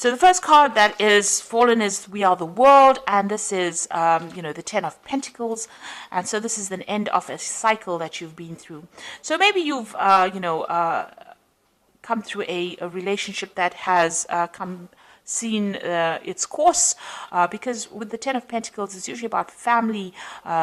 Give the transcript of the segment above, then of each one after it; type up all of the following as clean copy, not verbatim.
So the first card that is fallen is We Are the World, and this is, the Ten of Pentacles, and so this is the end of a cycle that you've been through. So maybe you've, come through a relationship that has seen its course, because with the Ten of Pentacles, it's usually about family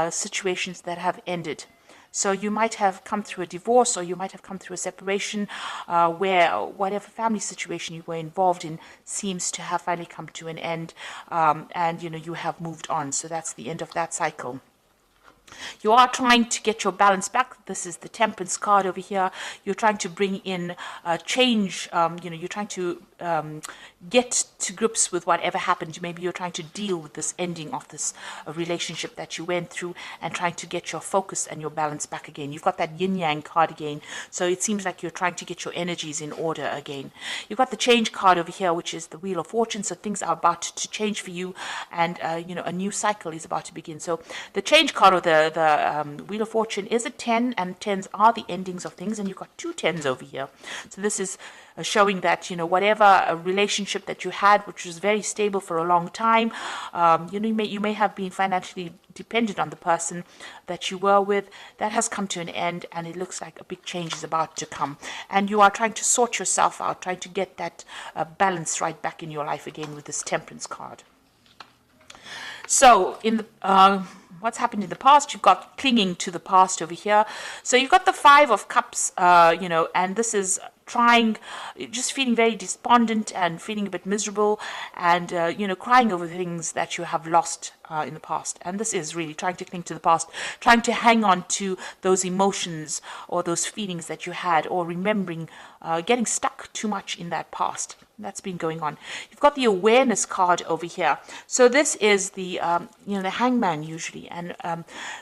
situations that have ended. So you might have come through a divorce, or you might have come through a separation, where whatever family situation you were involved in seems to have finally come to an end, and you have moved on. So that's the end of that cycle. You are trying to get your balance back. This is the Temperance card over here. You're trying to bring in change. You're trying to get to grips with whatever happened. Maybe you're trying to deal with this ending of this relationship that you went through, and trying to get your focus and your balance back again. You've got that yin yang card again. So it seems like you're trying to get your energies in order again. You've got the Change card over here, which is the Wheel of Fortune. So things are about to change for you, and a new cycle is about to begin. So the Change card, or the Wheel of Fortune, is a 10, and 10s are the endings of things, and you've got 2 10s over here. So this is showing that whatever a relationship that you had, which was very stable for a long time, you may have been financially dependent on the person that you were with, that has come to an end, and it looks like a big change is about to come, and you are trying to sort yourself out, trying to get that balance right back in your life again with this Temperance card. So in the what's happened in the past, you've got clinging to the past over here. So you've got the Five of Cups, and this is just feeling very despondent and feeling a bit miserable, and crying over things that you have lost in the past. And this is really trying to cling to the past, trying to hang on to those emotions or those feelings that you had, or remembering, getting stuck too much in that past. That's been going on. You've got the Awareness card over here. So this is the the Hangman usually, and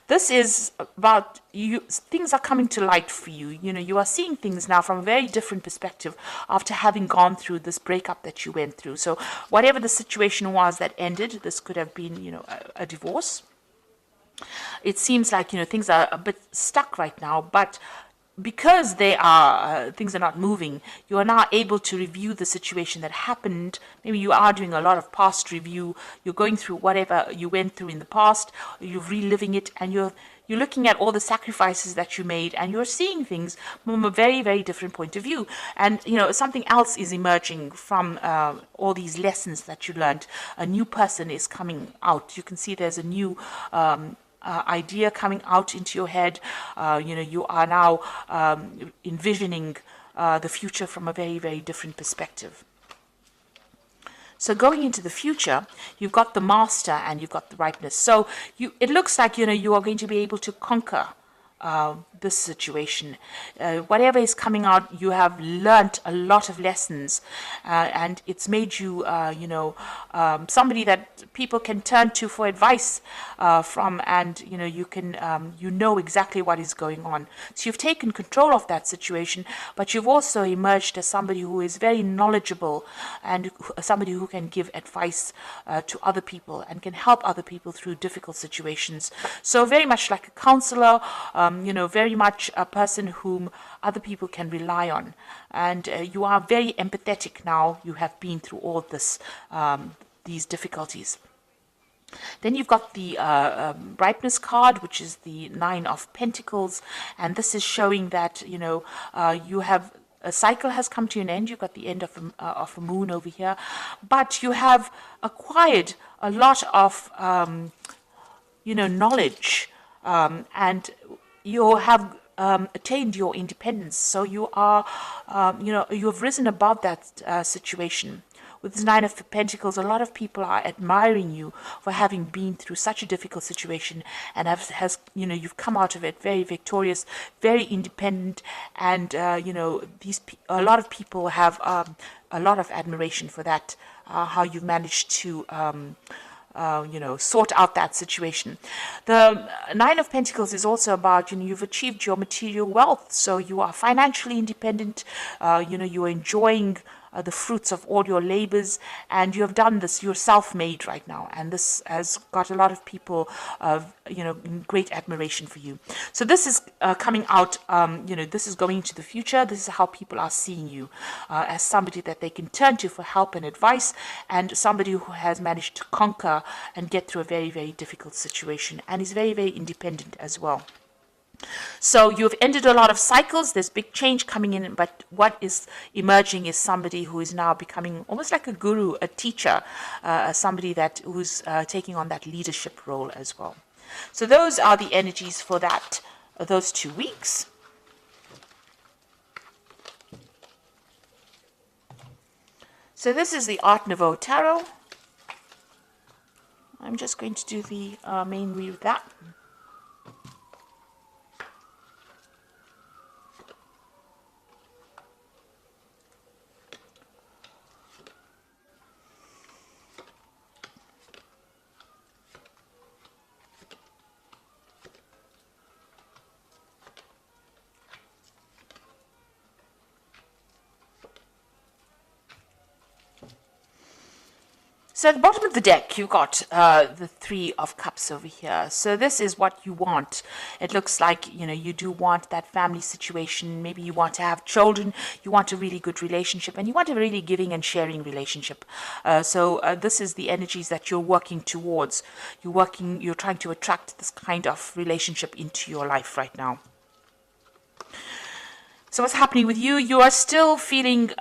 this is about things are coming to light for you. You are seeing things now from a very different perspective after having gone through this breakup that you went through. So whatever the situation was that ended, this could have been a divorce. It seems like things are a bit stuck right now, but because things are not moving, you are now able to review the situation that happened. Maybe you are doing a lot of past review. You're going through whatever you went through in the past. You're reliving it, and you're looking at all the sacrifices that you made, and you're seeing things from a very, very different point of view. And something else is emerging from all these lessons that you learned. A new person is coming out. You can see there's a new idea coming out into your head. You are now envisioning the future from a very, very different perspective. So going into the future, you've got the Master and you've got the Ripeness. So it looks like you are going to be able to conquer this situation. Whatever is coming out, you have learnt a lot of lessons, and it's made you, somebody that people can turn to for advice from, and you can, exactly what is going on. So you've taken control of that situation, but you've also emerged as somebody who is very knowledgeable, and somebody who can give advice to other people and can help other people through difficult situations. So very much like a counselor, very much a person whom other people can rely on. And you are very empathetic now. You have been through all this, these difficulties. Then you've got the Ripeness card, which is the Nine of Pentacles. And this is showing that, you have a cycle has come to an end. You've got the end of a moon over here. But you have acquired a lot of, knowledge, and you have attained your independence. So you are, you have risen above that situation. With this Nine of Pentacles, a lot of people are admiring you for having been through such a difficult situation, and you've come out of it very victorious, very independent, and a lot of people have a lot of admiration for that. How you've managed to sort out that situation. The Nine of Pentacles is also about, you've achieved your material wealth. So you are financially independent, you are enjoying the fruits of all your labors, and you have done this. You're self-made right now, and this has got a lot of people, in great admiration for you. So this is coming out. This is going into the future. This is how people are seeing you, as somebody that they can turn to for help and advice, and somebody who has managed to conquer and get through a very, very difficult situation, and is very, very independent as well. So you've ended a lot of cycles. There's big change coming in, but what is emerging is somebody who is now becoming almost like a guru, a teacher, somebody who's taking on that leadership role as well. So those are the energies for those 2 weeks. So this is the Art Nouveau Tarot. I'm just going to do the main read of that. So at the bottom of the deck, you've got the Three of Cups over here. So this is what you want. It looks like, you do want that family situation. Maybe you want to have children. You want a really good relationship. And you want a really giving and sharing relationship. So this is the energies that you're working towards. You're trying to attract this kind of relationship into your life right now. So what's happening with you? You are still feeling,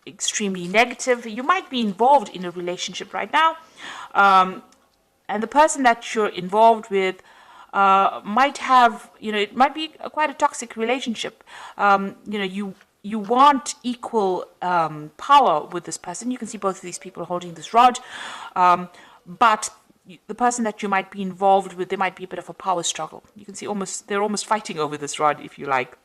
extremely negative. You might be involved in a relationship right now, and the person that you're involved with might have, it might be quite a toxic relationship. You want equal power with this person. You can see both of these people holding this rod, but the person that you might be involved with, there might be a bit of a power struggle. You can see they're almost fighting over this rod, if you like.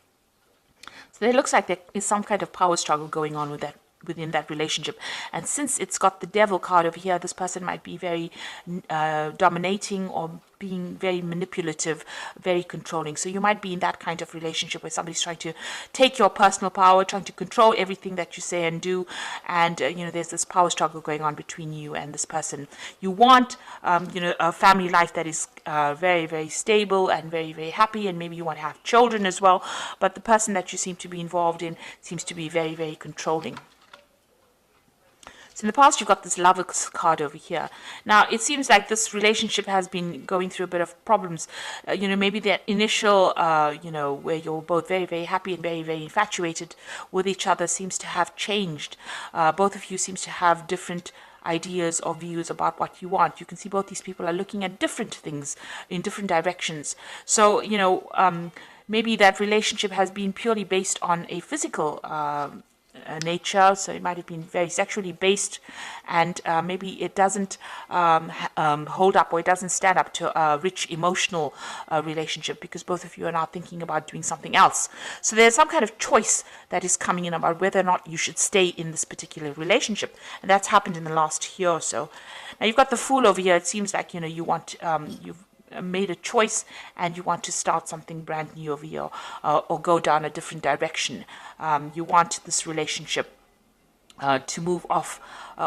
So it looks like there is some kind of power struggle going on within that relationship. And since it's got the Devil card over here, this person might be very dominating or being very manipulative, very controlling. So you might be in that kind of relationship where somebody's trying to take your personal power, trying to control everything that you say and do. And, there's this power struggle going on between you and this person. You want, a family life that is very, very stable and very, very happy. And maybe you want to have children as well. But the person that you seem to be involved in seems to be very, very controlling. So in the past, you've got this Lover's card over here. Now, it seems like this relationship has been going through a bit of problems. Maybe that initial, where you're both very, very happy and very, very infatuated with each other seems to have changed. Both of you seems to have different ideas or views about what you want. You can see both these people are looking at different things in different directions. So, maybe that relationship has been purely based on a physical nature, so it might have been very sexually based, and maybe it doesn't hold up, or it doesn't stand up to a rich emotional relationship, because both of you are now thinking about doing something else. So there's some kind of choice that is coming in about whether or not you should stay in this particular relationship, and that's happened in the last year or so. Now you've got the Fool over here. It seems like you want you've made a choice and you want to start something brand new over here, or go down a different direction. You want this relationship to move off,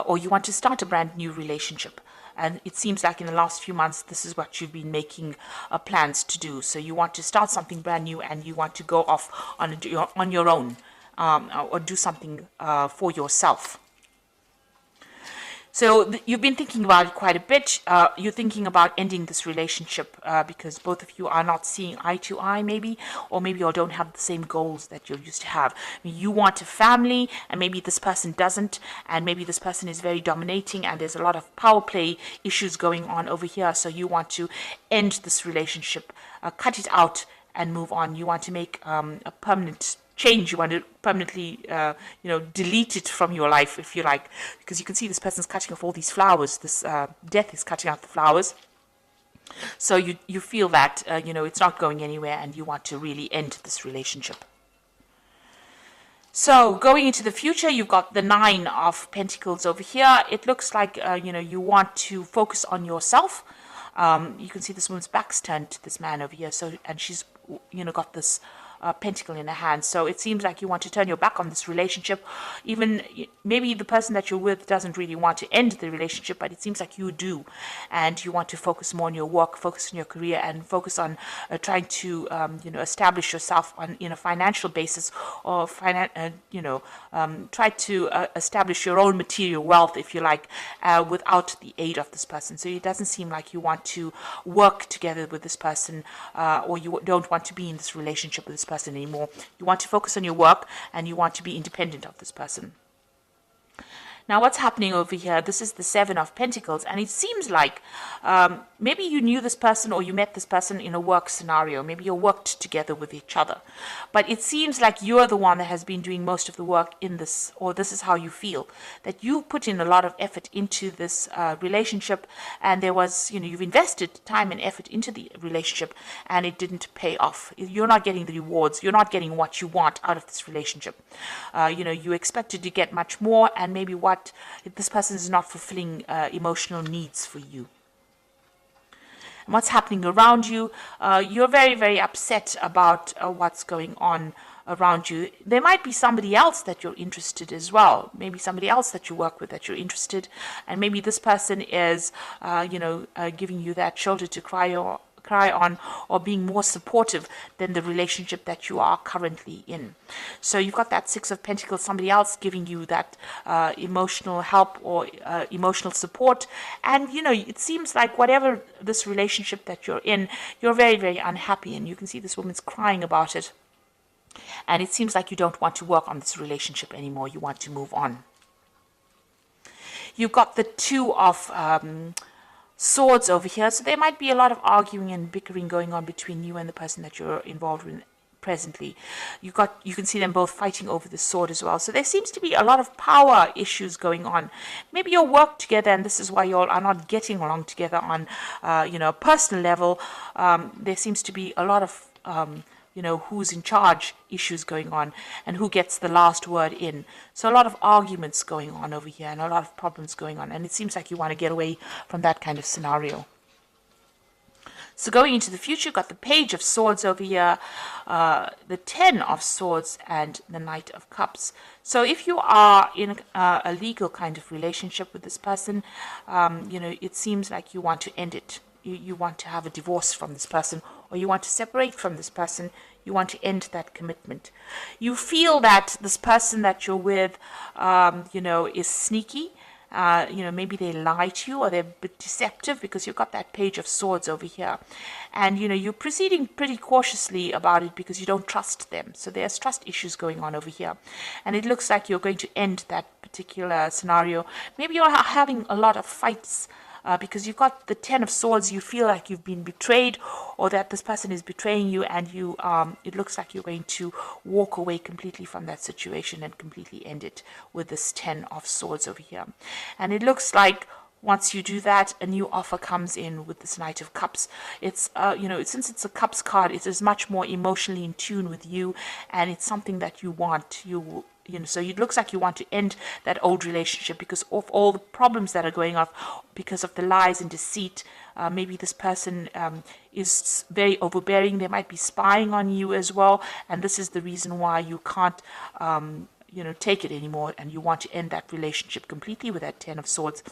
or you want to start a brand new relationship. And it seems like in the last few months, this is what you've been making plans to do. So you want to start something brand new, and you want to go off on your own, or do something for yourself. So you've been thinking about it quite a bit. You're thinking about ending this relationship because both of you are not seeing eye to eye, maybe, or maybe you don't have the same goals that you used to have. I mean, you want a family, and maybe this person doesn't, and maybe this person is very dominating, and there's a lot of power play issues going on over here. So you want to end this relationship, cut it out, and move on. You want to make a permanent change. You want to permanently, delete it from your life, if you like, because you can see this person's cutting off all these flowers. This death is cutting out the flowers. So you feel that, it's not going anywhere, and you want to really end this relationship. So going into the future, you've got the Nine of Pentacles over here. It looks like, you want to focus on yourself. You can see this woman's back's turned to this man over here. So, and she's, got this pentacle in a hand. So it seems like you want to turn your back on this relationship. Even maybe the person that you're with doesn't really want to end the relationship, but it seems like you do, and you want to focus more on your work, focus on your career, and focus on trying to establish yourself in a financial basis, or try to establish your own material wealth, if you like, without the aid of this person. So it doesn't seem like you want to work together with this person, or you don't want to be in this relationship with this person anymore. You want to focus on your work, and you want to be independent of this person. Now, what's happening over here? This is the Seven of Pentacles, and it seems like maybe you knew this person, or you met this person in a work scenario. Maybe you worked together with each other. But it seems like you're the one that has been doing most of the work in this, or this is how you feel, that you put in a lot of effort into this relationship, and there was, you've invested time and effort into the relationship, and it didn't pay off. You're not getting the rewards. You're not getting what you want out of this relationship. You expected to get much more, and maybe this person is not fulfilling emotional needs for you. And what's happening around you? You're very, very upset about what's going on around you. There might be somebody else that you're interested as well. Maybe somebody else that you work with that you're interested, and maybe this person is, giving you that shoulder to cry on, or being more supportive than the relationship that you are currently in. So you've got that Six of Pentacles, somebody else giving you that emotional help or emotional support. And it seems like whatever this relationship that you're in, you're very, very unhappy, and you can see this woman's crying about it. And it seems like you don't want to work on this relationship anymore. You want to move on. You've got the Two of Swords over here, so there might be a lot of arguing and bickering going on between you and the person that you're involved with presently. You can see them both fighting over the sword as well. So there seems to be a lot of power issues going on. Maybe you'll work together, and this is why you all are not getting along together on a personal level. There seems to be a lot of who's in charge issues going on, and who gets the last word in. So a lot of arguments going on over here, and a lot of problems going on, and it seems like you want to get away from that kind of scenario. So going into the future, you've got the Page of Swords over here, the Ten of Swords, and the Knight of Cups. So if you are in a legal kind of relationship with this person, it seems like you want to end it. You want to have a divorce from this person, or you want to separate from this person. You want to end that commitment. You feel that this person that you're with, is sneaky. Maybe they lie to you, or they're a bit deceptive, because you've got that Page of Swords over here. And, you're proceeding pretty cautiously about it because you don't trust them. So there's trust issues going on over here. And it looks like you're going to end that particular scenario. Maybe you're having a lot of fights because you've got the Ten of Swords. You feel like you've been betrayed, or that this person is betraying you, and it looks like you're going to walk away completely from that situation and completely end it with this Ten of Swords over here. And it looks like once you do that, a new offer comes in with this Knight of Cups. It's since it's a Cups card, it is much more emotionally in tune with you, and it's something that you want. So it looks like you want to end that old relationship because of all the problems that are going on, because of the lies and deceit. Maybe this person is very overbearing. They might be spying on you as well, and this is the reason why you can't, take it anymore, and you want to end that relationship completely with that Ten of Swords,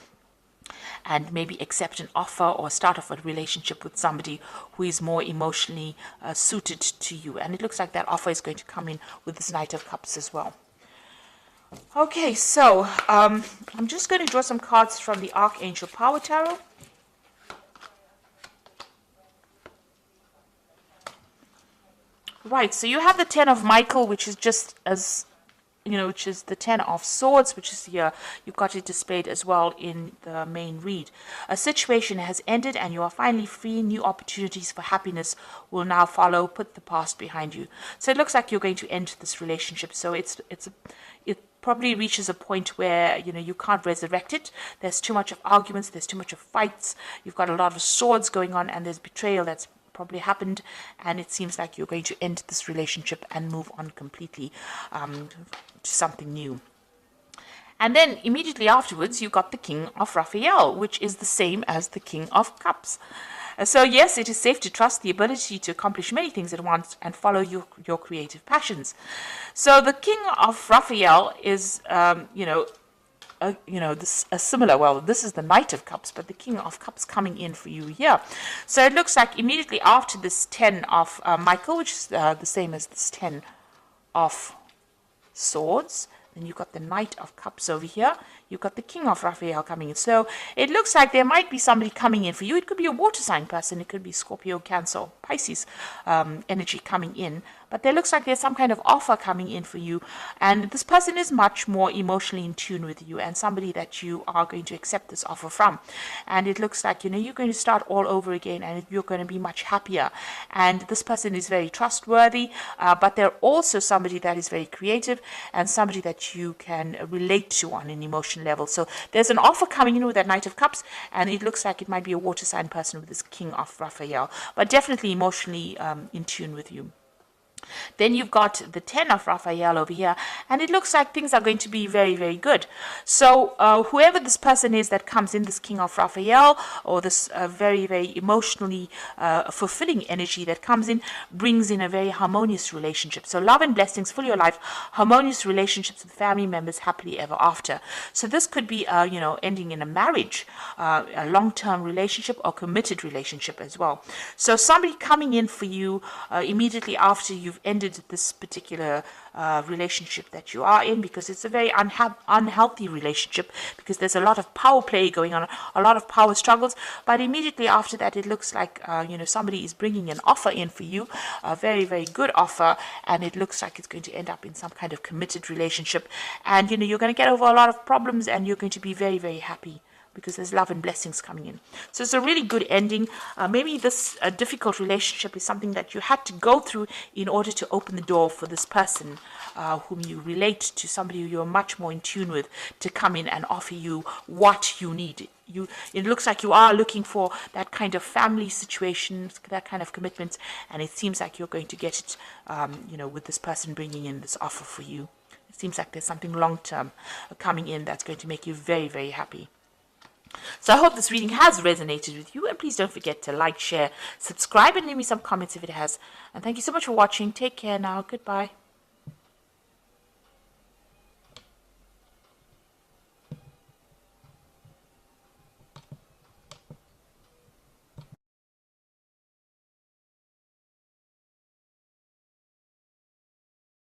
and maybe accept an offer or start off a relationship with somebody who is more emotionally suited to you. And it looks like that offer is going to come in with this Knight of Cups as well. Okay, so I'm just going to draw some cards from the Archangel Power Tarot. Right, so you have the Ten of Michael, which is just as, which is the Ten of Swords, which is here. You've got it displayed as well in the main read. A situation has ended, and you are finally free. New opportunities for happiness will now follow. Put the past behind you. So it looks like you're going to end this relationship. So it probably reaches a point where you can't resurrect it. There's too much of arguments. There's too much of fights. You've got a lot of swords going on, and there's betrayal that's probably happened, and it seems like you're going to end this relationship and move on completely to something new. And then immediately afterwards, you got the King of Raphael, which is the same as the King of Cups. So yes, it is safe to trust the ability to accomplish many things at once and follow your creative passions. So the King of Raphael is, this a similar. Well, this is the Knight of Cups, but the King of Cups coming in for you here. So it looks like immediately after this 10 of Michael, which is the same as this 10 of Swords. Then you've got the Knight of Cups over here. You've got the King of Raphael coming in. So it looks like there might be somebody coming in for you. It could be a water sign person. It could be Scorpio, Cancer, or Pisces energy coming in. But there looks like there's some kind of offer coming in for you. And this person is much more emotionally in tune with you and somebody that you are going to accept this offer from. And it looks like, you're going to start all over again and you're going to be much happier. And this person is very trustworthy, but they're also somebody that is very creative and somebody that you can relate to on an emotional level. So there's an offer coming in with that Knight of Cups, and it looks like it might be a water sign person with this King of Raphael, but definitely emotionally in tune with you. Then you've got the 10 of Raphael over here, and it looks like things are going to be very, very good. So whoever this person is that comes in, this King of Raphael, or this very, very emotionally fulfilling energy that comes in, brings in a very harmonious relationship. So love and blessings for your life, harmonious relationships with family members, happily ever after. So this could be, ending in a marriage, a long-term relationship or committed relationship as well. So somebody coming in for you immediately after you've ended this particular relationship that you are in, because it's a very unhealthy relationship, because there's a lot of power play going on, a lot of power struggles. But immediately after that, it looks like somebody is bringing an offer in for you, a very, very good offer, and it looks like it's going to end up in some kind of committed relationship. And you're going to get over a lot of problems, and you're going to be very, very happy, because there's love and blessings coming in. So it's a really good ending. Maybe this difficult relationship is something that you had to go through in order to open the door for this person whom you relate to, somebody who you're much more in tune with, to come in and offer you what you need. It looks like you are looking for that kind of family situation, that kind of commitment, and it seems like you're going to get it, with this person bringing in this offer for you. It seems like there's something long-term coming in that's going to make you very, very happy. So I hope this reading has resonated with you, and please don't forget to like, share, subscribe, and leave me some comments if it has. And thank you so much for watching. Take care now. Goodbye.